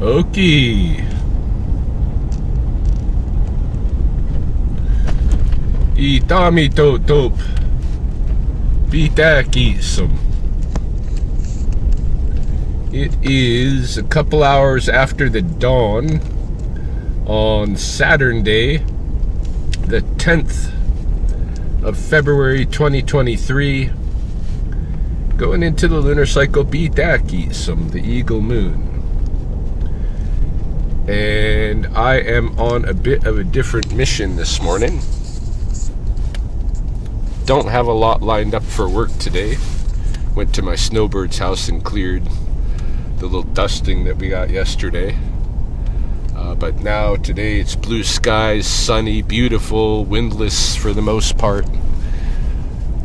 Okay. Itami to top. Pitaki some. It is a couple hours after the dawn on Saturday, the 10th of February 2023. Going into the lunar cycle Pitaki some, the eagle moon. And I am on a bit of a different mission this morning. Don't have a lot lined up for work today. Went to my snowbird's house and cleared the little dusting that we got yesterday. But now today it's blue skies, sunny, beautiful, windless for the most part.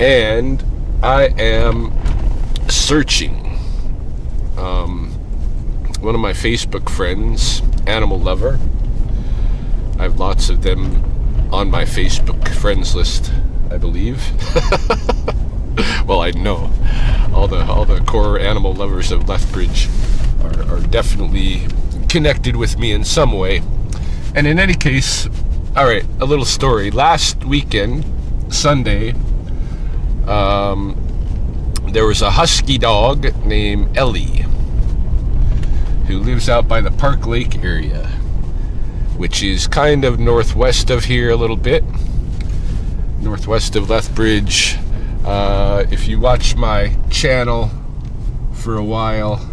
And I am searching. One of my Facebook friends, animal lover, I have lots of them on my Facebook friends list, I believe. Well, I know all the core animal lovers of Lethbridge are definitely connected with me in some way. And in any case, all right, a little story. Last weekend, Sunday, there was a husky dog named Ellie who lives out by the Park Lake area, which is kind of northwest of here a little bit, northwest of Lethbridge. If you watch my channel for a while,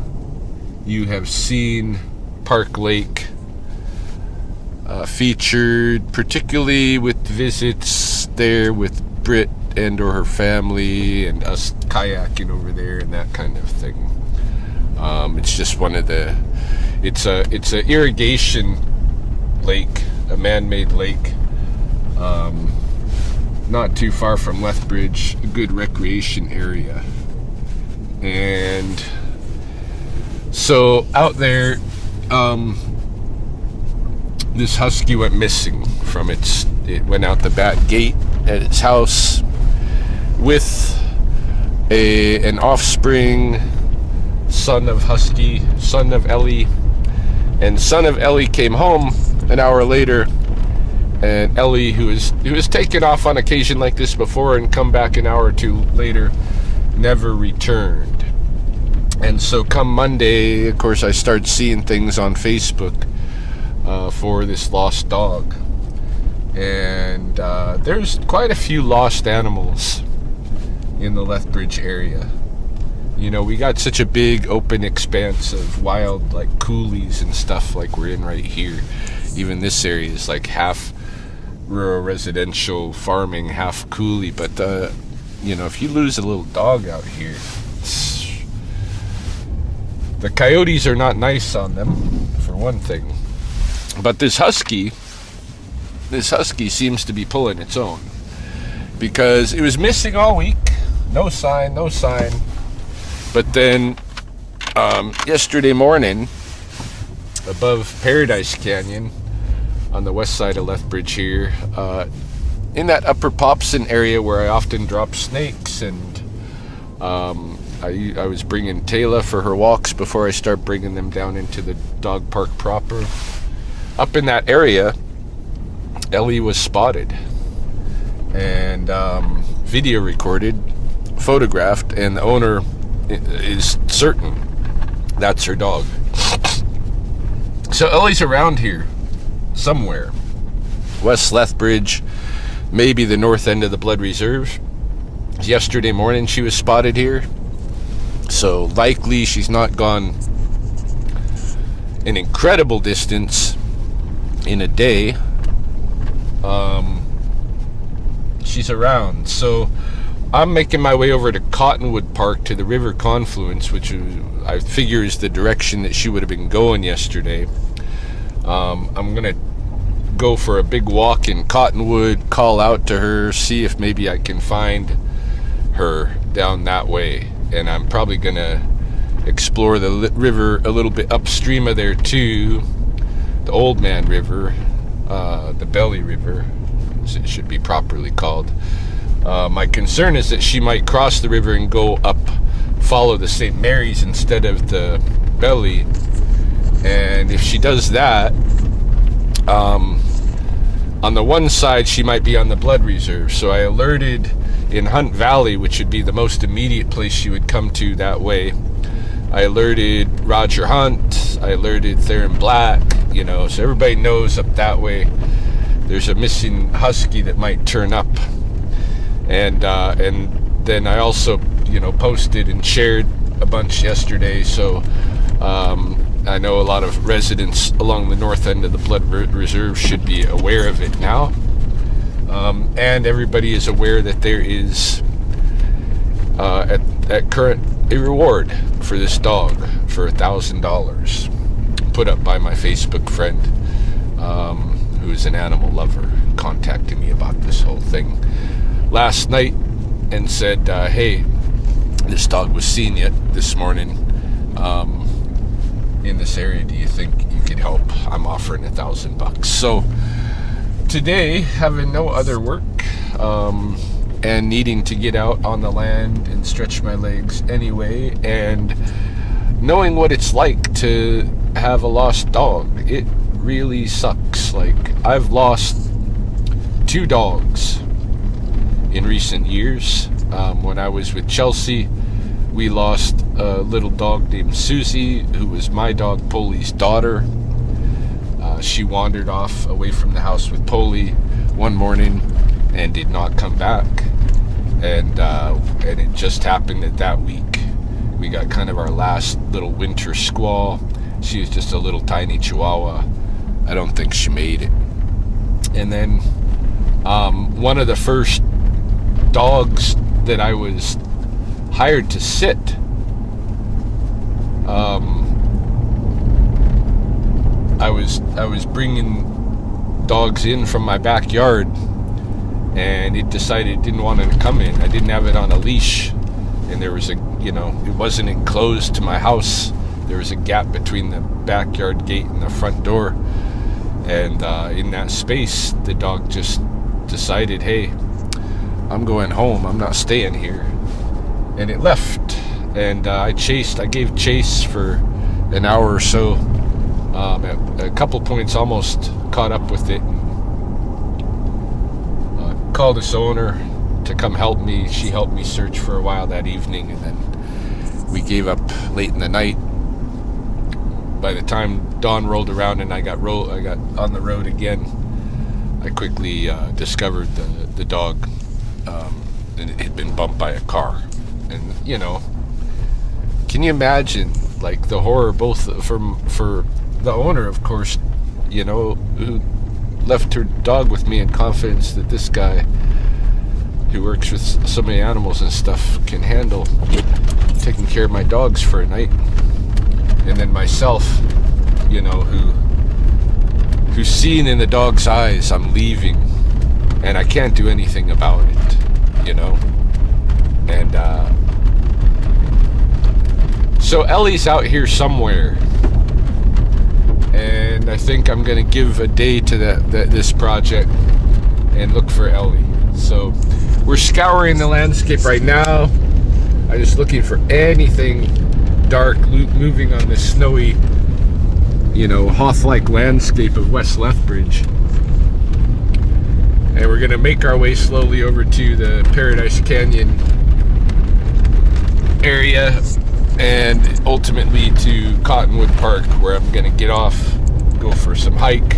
you have seen Park Lake featured, particularly with visits there with Britt and or her family and us kayaking over there and that kind of thing. It's just one of the, it's a irrigation lake, a man-made lake, not too far from Lethbridge, a good recreation area. And so out there, this husky went missing from it went out the back gate at its house with an offspring, son of husky, son of Ellie, and son of Ellie came home an hour later, and Ellie, who was taken off on occasion like this before and come back an hour or two later, never returned. And so come Monday, of course, I started seeing things on Facebook for this lost dog. And there's quite a few lost animals in the Lethbridge area. You know, we got such a big open expanse of wild, like, coulees and stuff like we're in right here. Even this area is like half rural residential farming, half coulee. But, you know, if you lose a little dog out here, the coyotes are not nice on them, for one thing. But this husky seems to be pulling its own, because it was missing all week. No sign. But then yesterday morning, above Paradise Canyon on the west side of Lethbridge here, in that upper Popson area where I often drop snakes, and I was bringing Taylor for her walks before I start bringing them down into the dog park proper. Up in that area, Ellie was spotted and video recorded, photographed, and the owner is certain that's her dog. So Ellie's around here somewhere, West Lethbridge, maybe the north end of the Blood Reserve. Yesterday morning she was spotted here, so likely she's not gone an incredible distance in a day. She's around. So I'm making my way over to Cottonwood Park to the river confluence, which I figure is the direction that she would have been going yesterday. I'm gonna go for a big walk in Cottonwood, call out to her, see if maybe I can find her down that way. And I'm probably gonna explore the river a little bit upstream of there too, the Old Man River, the Belly River, as it should be properly called. My concern is that she might cross the river and go up, follow the St. Mary's instead of the Belly, And if she does that, on the one side, she might be on the blood reserve. So I alerted in Hunt Valley, which would be the most immediate place she would come to that way. I alerted Roger Hunt. I alerted Theron Black, so everybody knows up that way there's a missing husky that might turn up. And then I also, posted and shared a bunch yesterday. So I know a lot of residents along the north end of the blood reserve should be aware of it now. And everybody is aware that there is, at current, a reward for this dog for $1,000 put up by my Facebook friend, who is an animal lover, contacting me about this whole thing last night and said, hey, this dog was seen yet this morning in this area. Do you think you could help? I'm offering $1,000. So today, having no other work, and needing to get out on the land and stretch my legs anyway, and knowing what it's like to have a lost dog, it really sucks. Like, I've lost 2 dogs in recent years. When I was with Chelsea, we lost a little dog named Susie, who was my dog Polly's daughter. She wandered off away from the house with Polly one morning and did not come back. And it just happened that week we got kind of our last little winter squall. She was just a little tiny Chihuahua. I don't think she made it. And then one of the first dogs that I was hired to sit, I was bringing dogs in from my backyard, and it decided it didn't want to come in. I didn't have it on a leash, and there was it wasn't enclosed to my house. There was a gap between the backyard gate and the front door, and in that space, the dog just decided, hey, I'm going home, I'm not staying here, and it left. And I gave chase for an hour or so. At a couple points almost caught up with it, and called its owner to come help me. She helped me search for a while that evening, and then we gave up late in the night. By the time dawn rolled around and I got on the road again, I quickly discovered the dog, and it had been bumped by a car. And can you imagine, like, the horror, both for the owner, of course, who left her dog with me in confidence that this guy who works with so many animals and stuff can handle taking care of my dogs for a night. And then myself, who's seen in the dog's eyes I'm leaving, and I can't do anything about it, and so Ellie's out here somewhere, and I think I'm gonna give a day to this project and look for Ellie. So we're scouring the landscape right now. I'm just looking for anything dark moving on this snowy, Hoth-like landscape of West Lethbridge. And we're gonna make our way slowly over to the Paradise Canyon area, and ultimately to Cottonwood Park, where I'm gonna get off, go for some hike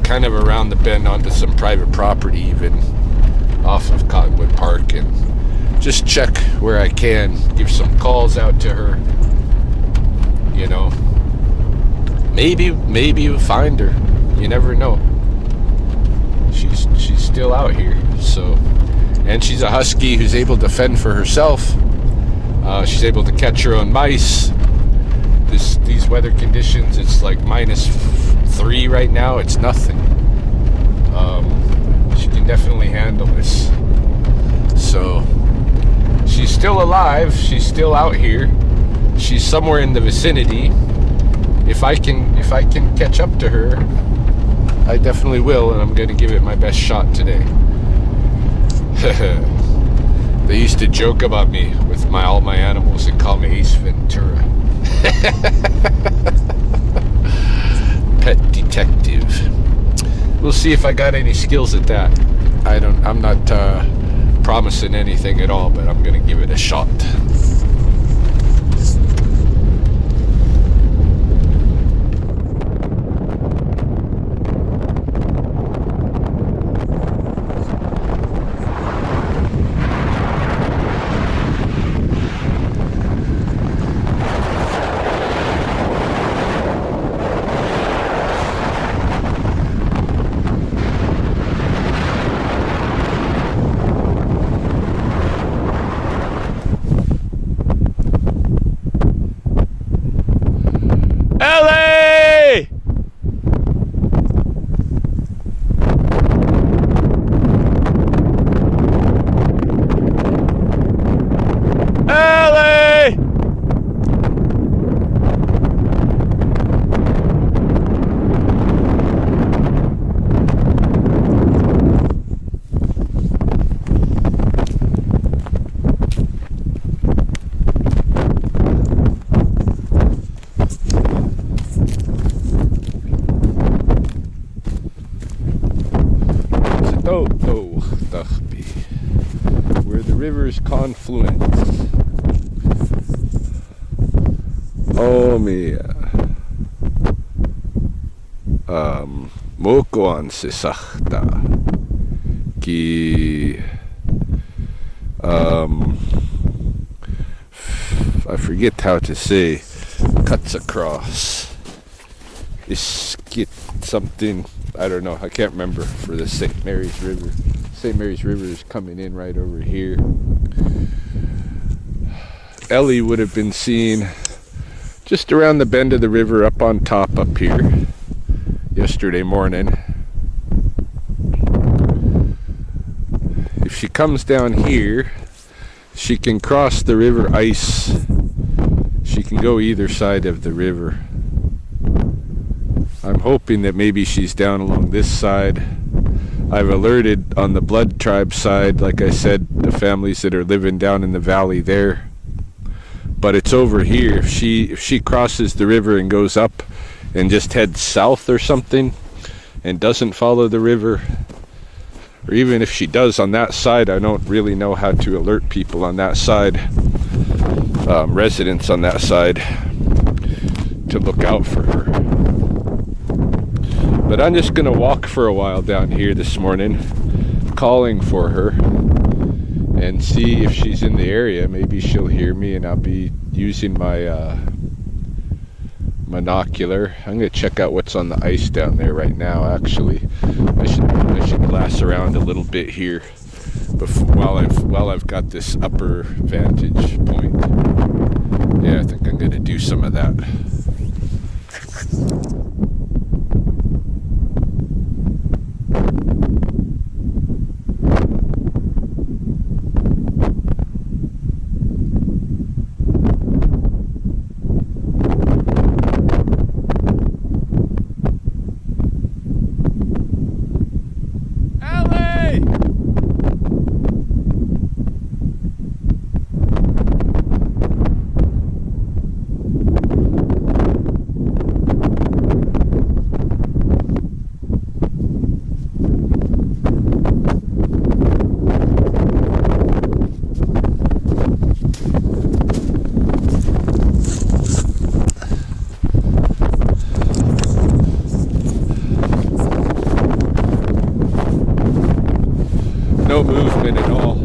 kind of around the bend onto some private property, even off of Cottonwood Park, and just check where I can, give some calls out to her. Maybe you'll find her. You never know. She's still out here. So, and she's a husky who's able to fend for herself. She's able to catch her own mice. These weather conditions, it's like -3 right now. It's nothing. She can definitely handle this. So she's still alive. She's still out here. She's somewhere in the vicinity. If I can catch up to her, I definitely will, and I'm going to give it my best shot today. They used to joke about me with all my animals and call me Ace Ventura. see if I got any skills at that. I'm not promising anything at all, but I'm gonna give it a shot. Ellie! Ellie! Where the rivers confluence. Oh mia. Mokoan se sakta. Ki I forget how to say cuts across. Iskit something. I don't know. I can't remember for the St. Mary's River. St. Mary's River is coming in right over here. Ellie would have been seen just around the bend of the river up on top up here yesterday morning. If she comes down here, she can cross the river ice. She can go either side of the river. I'm hoping that maybe she's down along this side. I've alerted on the Blood Tribe side, like I said, the families that are living down in the valley there. But it's over here. If she crosses the river and goes up and just heads south or something and doesn't follow the river, or even if she does on that side, I don't really know how to alert people on that side, residents on that side, to look out for her. But I'm just gonna walk for a while down here this morning, calling for her and see if she's in the area. Maybe she'll hear me and I'll be using my binocular. I'm gonna check out what's on the ice down there right now. Actually, I should glass around a little bit here while I've got this upper vantage point. Yeah, I think I'm gonna do some of that. No movement at all.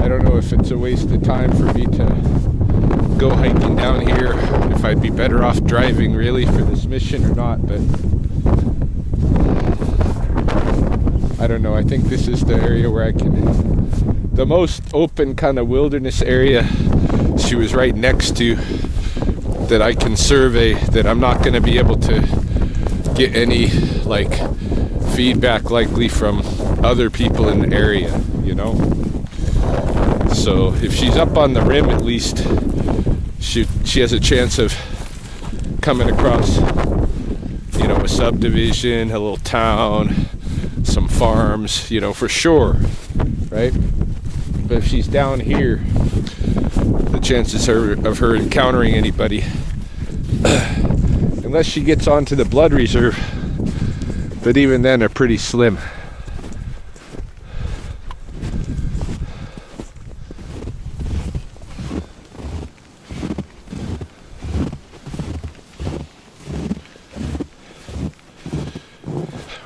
I don't know if it's a waste of time for me to go hiking down here, if I'd be better off driving really for this mission or not, but I don't know. I think this is the area where I can, the most open kind of wilderness area she was right next to, that I can survey, that I'm not going to be able to get any like feedback likely from other people in the area, you know. So if she's up on the rim, at least she has a chance of coming across, you know, a subdivision, a little town, some farms, you know, for sure, right? But if she's down here, the chances of her encountering anybody, unless she gets onto the blood reserve, but even then are pretty slim.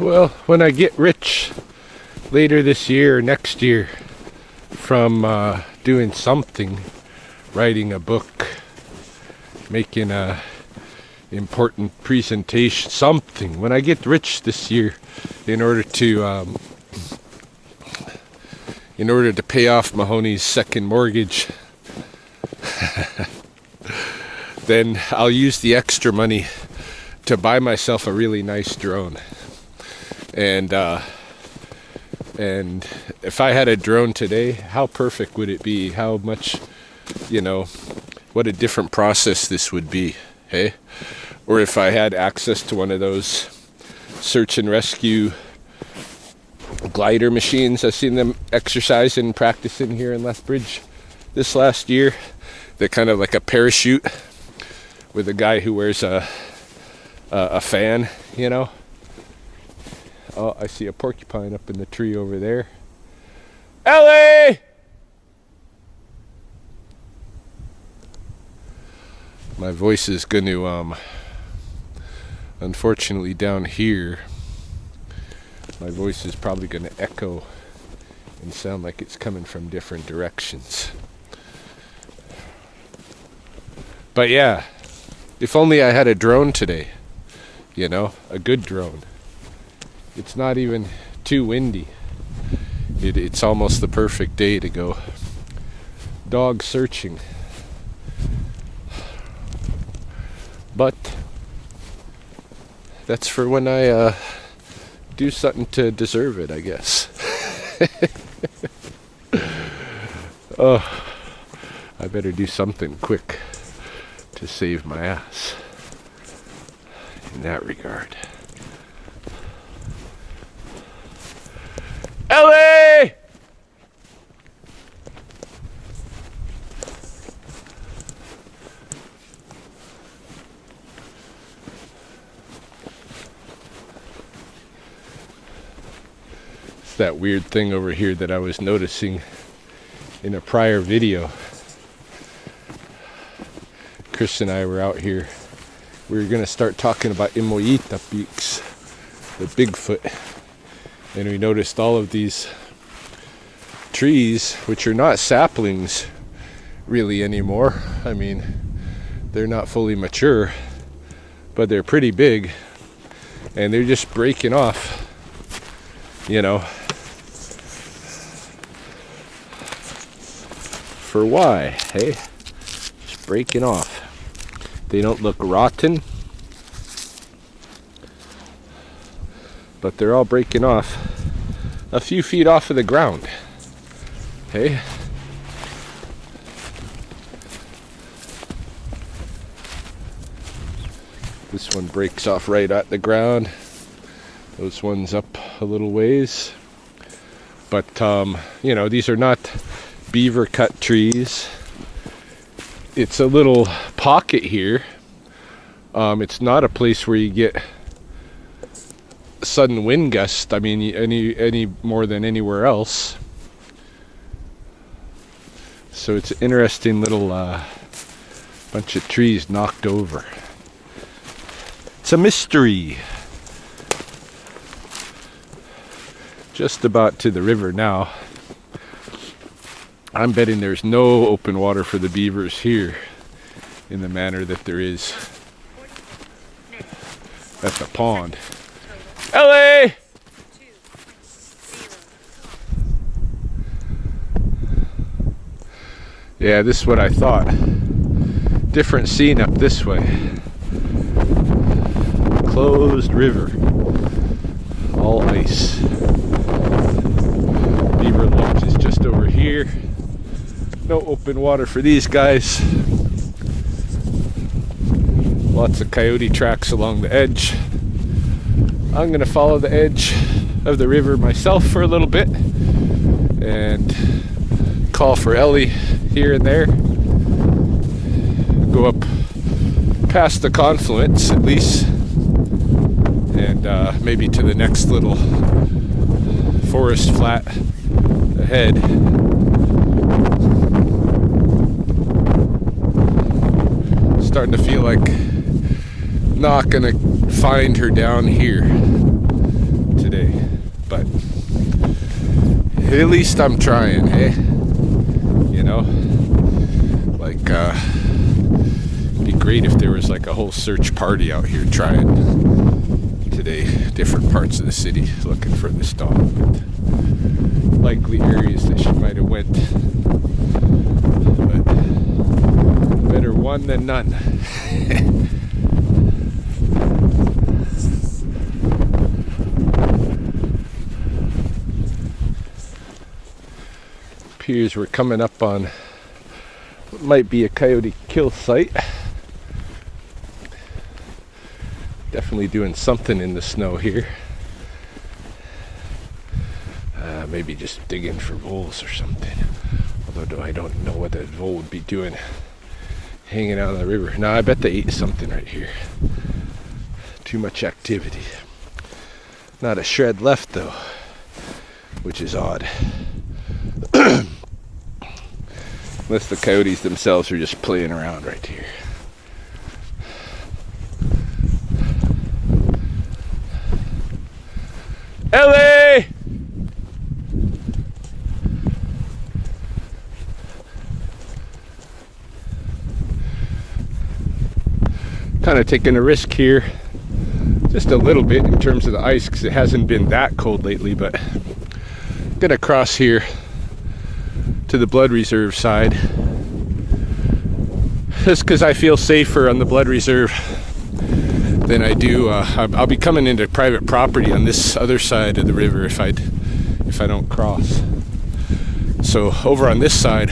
Well, when I get rich later this year or next year from doing something, writing a book, making a important presentation, something, when I get rich this year in order to pay off Mahoney's second mortgage, then I'll use the extra money to buy myself a really nice drone. And if I had a drone today, how perfect would it be? How much, what a different process this would be, hey? Or if I had access to one of those search and rescue glider machines. I've seen them exercising and practicing here in Lethbridge this last year. They're kind of like a parachute with a guy who wears a fan, Oh, I see a porcupine up in the tree over there. Ellie! My voice is going to, unfortunately down here, my voice is probably going to echo and sound like it's coming from different directions. But yeah, if only I had a drone today, a good drone. It's not even too windy. It's almost the perfect day to go dog searching. But that's for when I do something to deserve it, I guess. Oh, I better do something quick to save my ass in that regard. Ellie! It's that weird thing over here that I was noticing in a prior video. Chris and I were out here. We were going to start talking about Imoyita peaks, the Bigfoot. And we noticed all of these trees, which are not saplings really anymore. I mean, they're not fully mature, but they're pretty big. And they're just breaking off, For why, hey? Just breaking off. They don't look rotten, but they're all breaking off a few feet off of the ground. Hey? This one breaks off right at the ground. Those ones up a little ways. But, these are not beaver cut trees. It's a little pocket here. It's not a place where you get sudden wind gust. I mean, any more than anywhere else. So it's an interesting little bunch of trees knocked over. It's a mystery. Just about to the river now. I'm betting there's no open water for the beavers here in the manner that there is at the pond. Ellie! Yeah, this is what I thought. Different scene up this way. Closed river. All ice. Beaver Lodge is just over here. No open water for these guys. Lots of coyote tracks along the edge. I'm going to follow the edge of the river myself for a little bit and call for Ellie here and there. Go up past the confluence at least and maybe to the next little forest flat ahead. Starting to feel like not gonna find her down here today, but at least I'm trying, hey? You know, like it'd be great if there was like a whole search party out here trying today, different parts of the city looking for this dog, but likely areas that she might have went, but better one than none. Appears we're coming up on what might be a coyote kill site. Definitely doing something in the snow here. Maybe just digging for voles or something. Although I don't know what that vole would be doing hanging out on the river. No, I bet they ate something right here. Too much activity. Not a shred left though, which is odd. Unless the coyotes themselves are just playing around right here. Ellie! Kind of taking a risk here, just a little bit in terms of the ice, because it hasn't been that cold lately, but I'm gonna cross here to the blood reserve side, just because I feel safer on the blood reserve than I do. I'll be coming into private property on this other side of the river if I don't cross. So over on this side,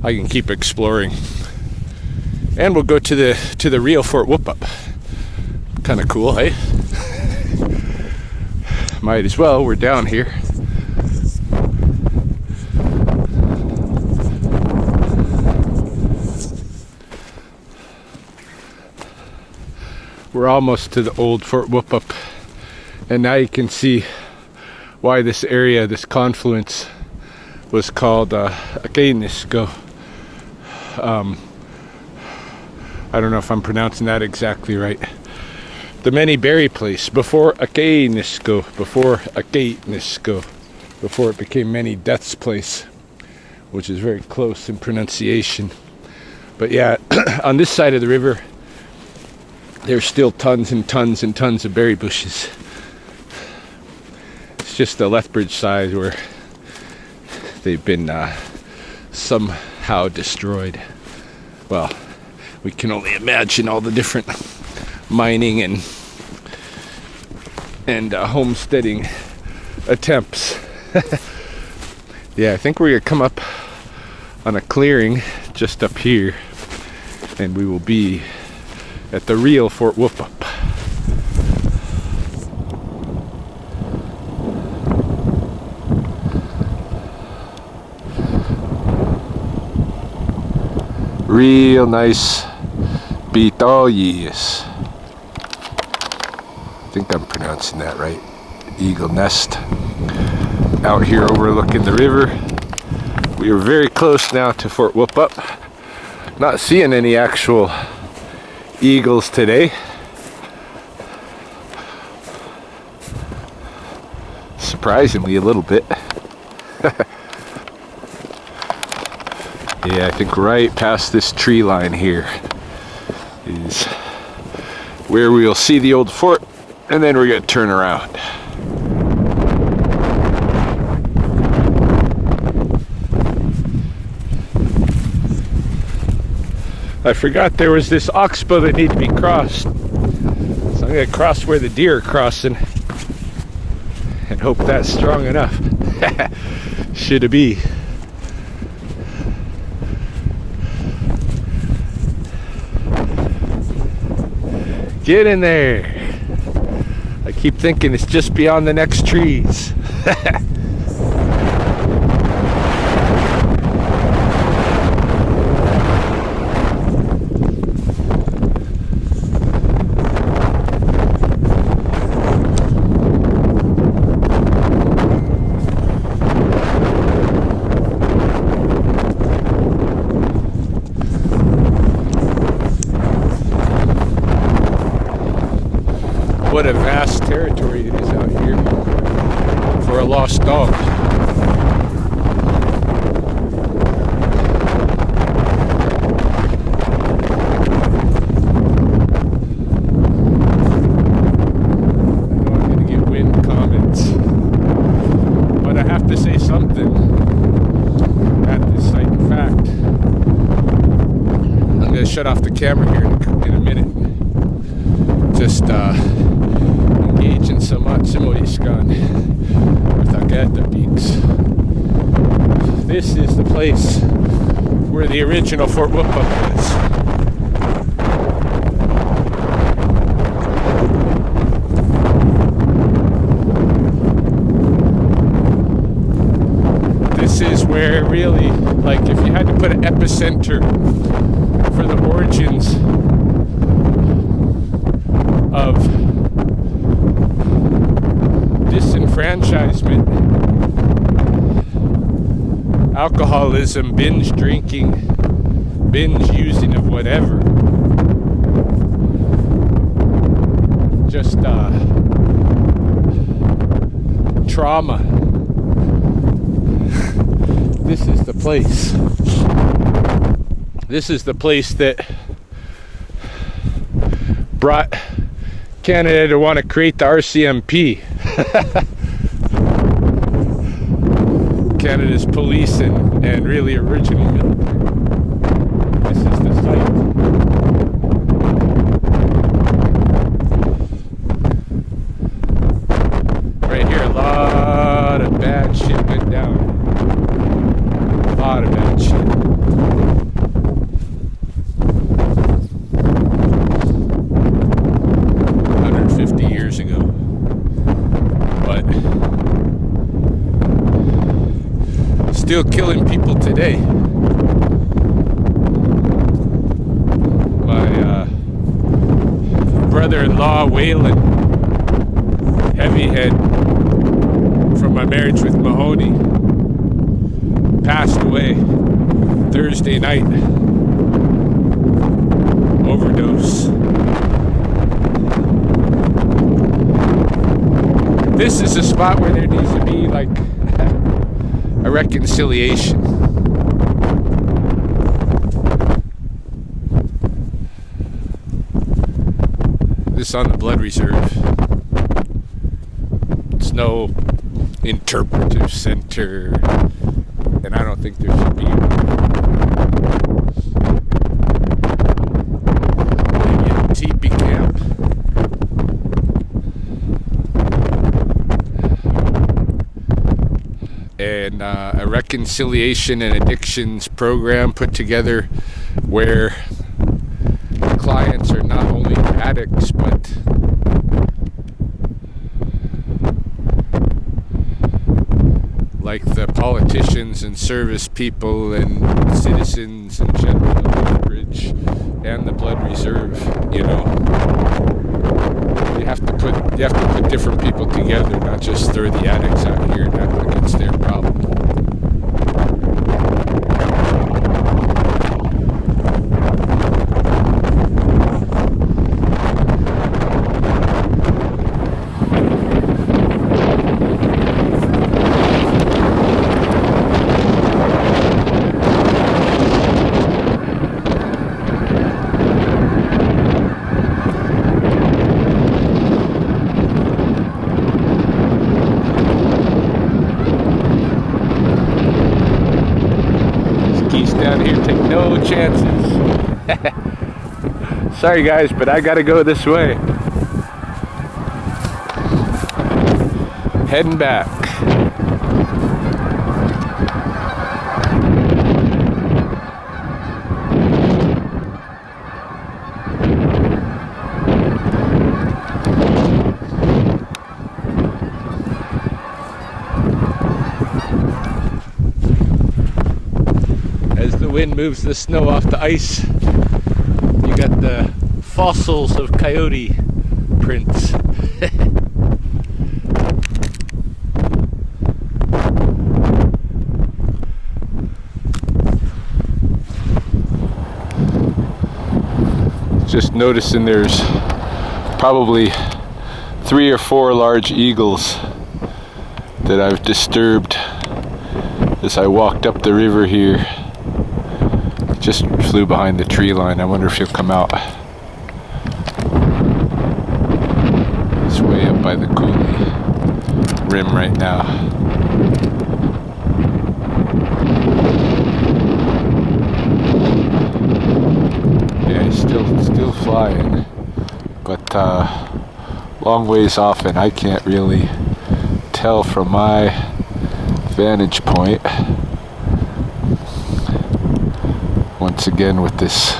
I can keep exploring, and we'll go to the real Fort Whoop-Up. Kind of cool, hey? Might as well. We're down here. We're almost to the old Fort Whoop-Up, and now you can see why this area, this confluence, was called Akainisco. I don't know if I'm pronouncing that exactly right. The many berry place before Akainisco, before it became Many Deaths Place, which is very close in pronunciation. But yeah, on this side of the river, there's still tons and tons and tons of berry bushes. It's just the Lethbridge side where they've been somehow destroyed. Well, we can only imagine all the different mining and homesteading attempts. Yeah, I think we're gonna come up on a clearing just up here, and we will be at the real Fort Whoop-Up. Real nice bitoyes. I think I'm pronouncing that right. Eagle nest out here overlooking the river. We are very close now to Fort Whoop-Up. Not seeing any actual eagles today. Surprisingly, a little bit. Yeah, I think right past this tree line here is where we'll see the old fort, and then we're gonna turn around. I forgot there was this oxbow that needed to be crossed. So I'm gonna cross where the deer are crossing and hope that's strong enough. Should it be? Get in there. I keep thinking it's just beyond the next trees. what a vast territory it is out here for a lost dog. Say something at this site. In fact, I'm going to shut off the camera here in a minute. Just engage in some Atsimoriiskan with Agata Peaks. This is the place where the original Fort Whoop-Up is. This is where really, like, if you had to put an epicenter for the origins of disenfranchisement, alcoholism, binge drinking, binge using of whatever, just trauma. This is the place. This is the place that brought Canada to want to create the RCMP. Canada's police and really original military. This is the site. Right here, a lot of bad shit went down. A lot of bad shit. Years ago, but still killing people today. My brother-in-law Waylon, heavyhead from my marriage with Mahoney, passed away Thursday night. Overdose. This is a spot where there needs to be like a reconciliation. This on the blood reserve. It's no interpretive center, and I don't think there should be maybe a teepee camp. And a reconciliation and addictions program put together where the clients are not only addicts but like the politicians and service people and citizens in general of the bridge and the blood reserve. You know, you have to put different people together, not just throw the addicts out here and act like it's their problem. Down here, take no chances. Sorry guys, but I gotta go this way. Heading back. Wind moves the snow off the ice. You got the fossils of coyote prints. Just noticing there's probably 3 or 4 large eagles that I've disturbed as I walked up the river here. Just flew behind the tree line. I wonder if he'll come out. It's way up by the coulee rim right now. Yeah, he's still flying, but long ways off, and I can't really tell from my vantage point. Once again with this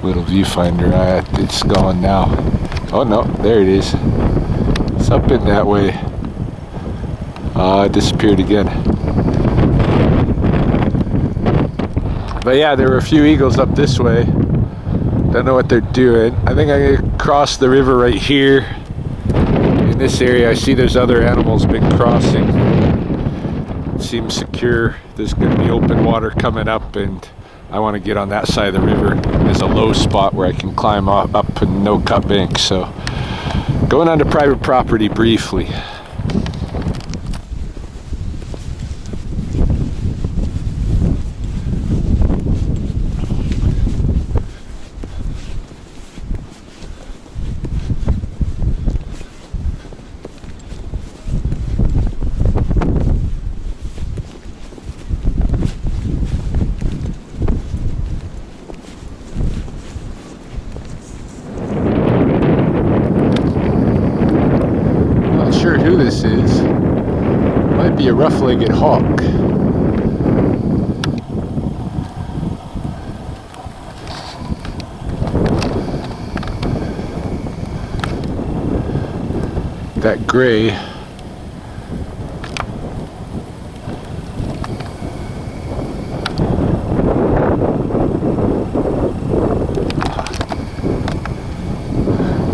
little viewfinder, it's gone now. Oh no, there it is. It's up in that way. It disappeared again. But yeah, there were a few eagles up this way. Don't know what they're doing. I think I'm gonna cross the river right here. In this area, I see there's other animals been crossing. It seems secure. There's gonna be open water coming up, and I want to get on that side of the river. There's a low spot where I can climb up and no cut bank. So going onto private property briefly. Who this is. Might be a rough-legged hawk. That gray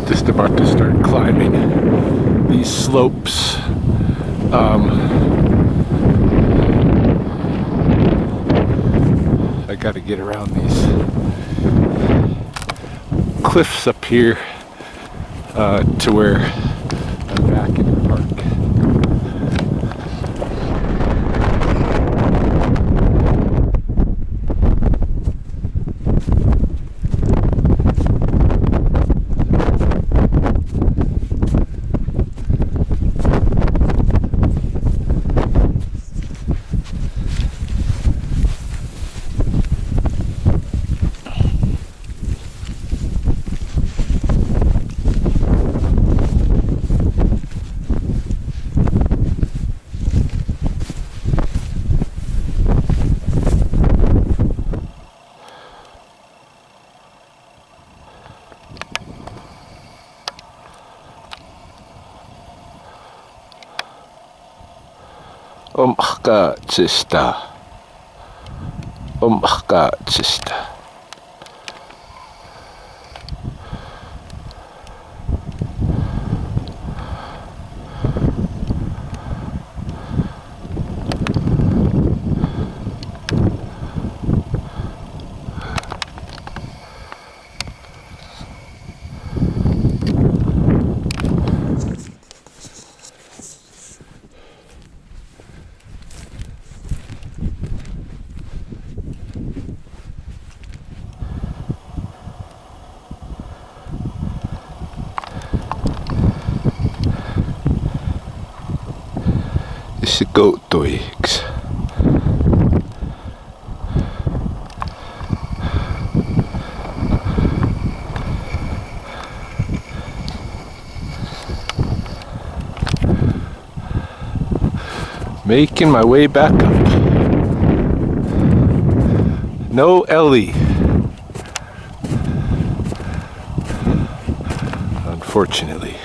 just about to start climbing these slopes. I got to get around these cliffs up here to where I'm back in the park. Umhkachista. It's the goat twigs. Making my way back up. No Ellie. Unfortunately.